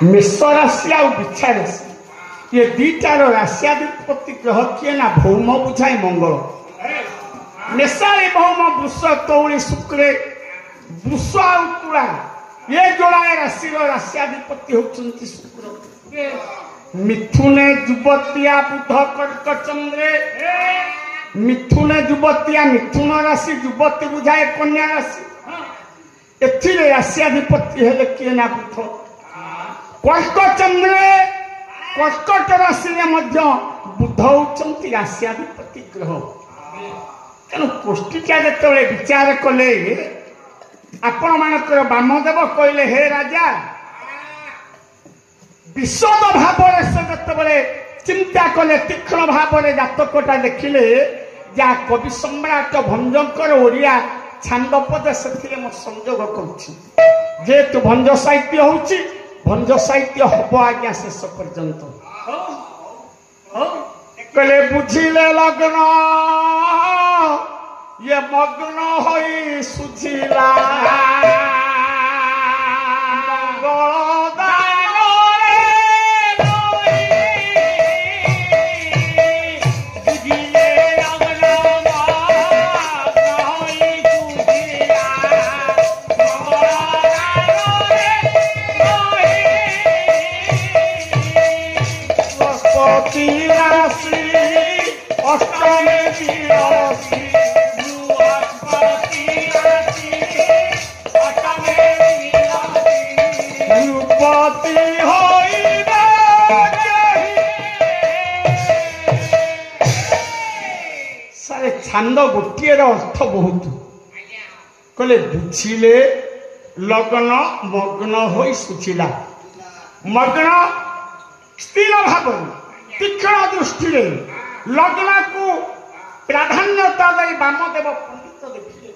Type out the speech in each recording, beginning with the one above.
मेष राशि आ बिछा राशि ये दीटार राशियाधिपति ग्रह किए ना भौम बुझाए मंगल मेषारे भौम वृष तौली शुक्रे वृष आ तुला ये जोड़ाए राशि राशियाधिपति होती शुक्र मिथुने युवतिया बुध कर्क चंद्रे मिथुने युवतिया मिथुन राशि युवती बुझाए कन्या राशि एथिरे राशियाधिपति हेले किए ना बुध कर्क चंद्रे कर्कट राशि मध्य बुध होती राशियाधिपति ग्रह तेणु कोष्ठिका जो विचार कले आपण मानकर वामदेव कहले हे राजा विशद भाव से चिंता कले तीक्ष्ण भाव जातकटा देखिले जा कवि सम्राट भंजकर ओडिया छांदपद से संयोग करेतु भंज साहित्य होची भंज साहित्य हम आज्ञा शेष पर्यंत कहले बुझिले लग्न ये मग्न होई सुझिला छांद गोटे अर्थ बहुत कहले बुझिले लग्न मग्न हो सुझिला मग्न स्थिर भाव तीक्ष्ण दृष्टि लग्न को प्राधान्यता दे वामदेव पंडित देखिले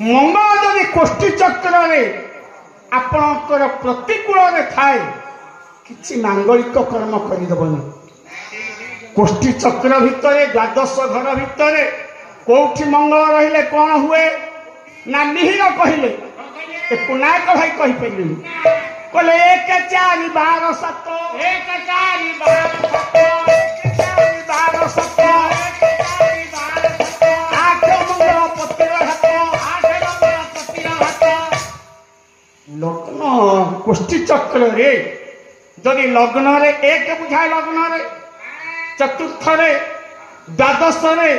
मंगल जदि कोष्ठी चक्र आपणकर प्रतिकूल थाए किसी मांगलिक कर्म करदेवनी कोष्ठी चक्र भितर द्वादश घर भितर कौटी मंगल रहिले कौन हुए ना मिहिर कहले पुनायक भाई कहीपर कहले 1 4 12 7 1 4 12 7 8 मंगल पतिर हाथ 8 मंगल पतिर हाथ लग्न कोष्ठी चक्र रे जदि लग्न रे 1 बुझाए लग्न रे चतुर्थ रे द्वादश रे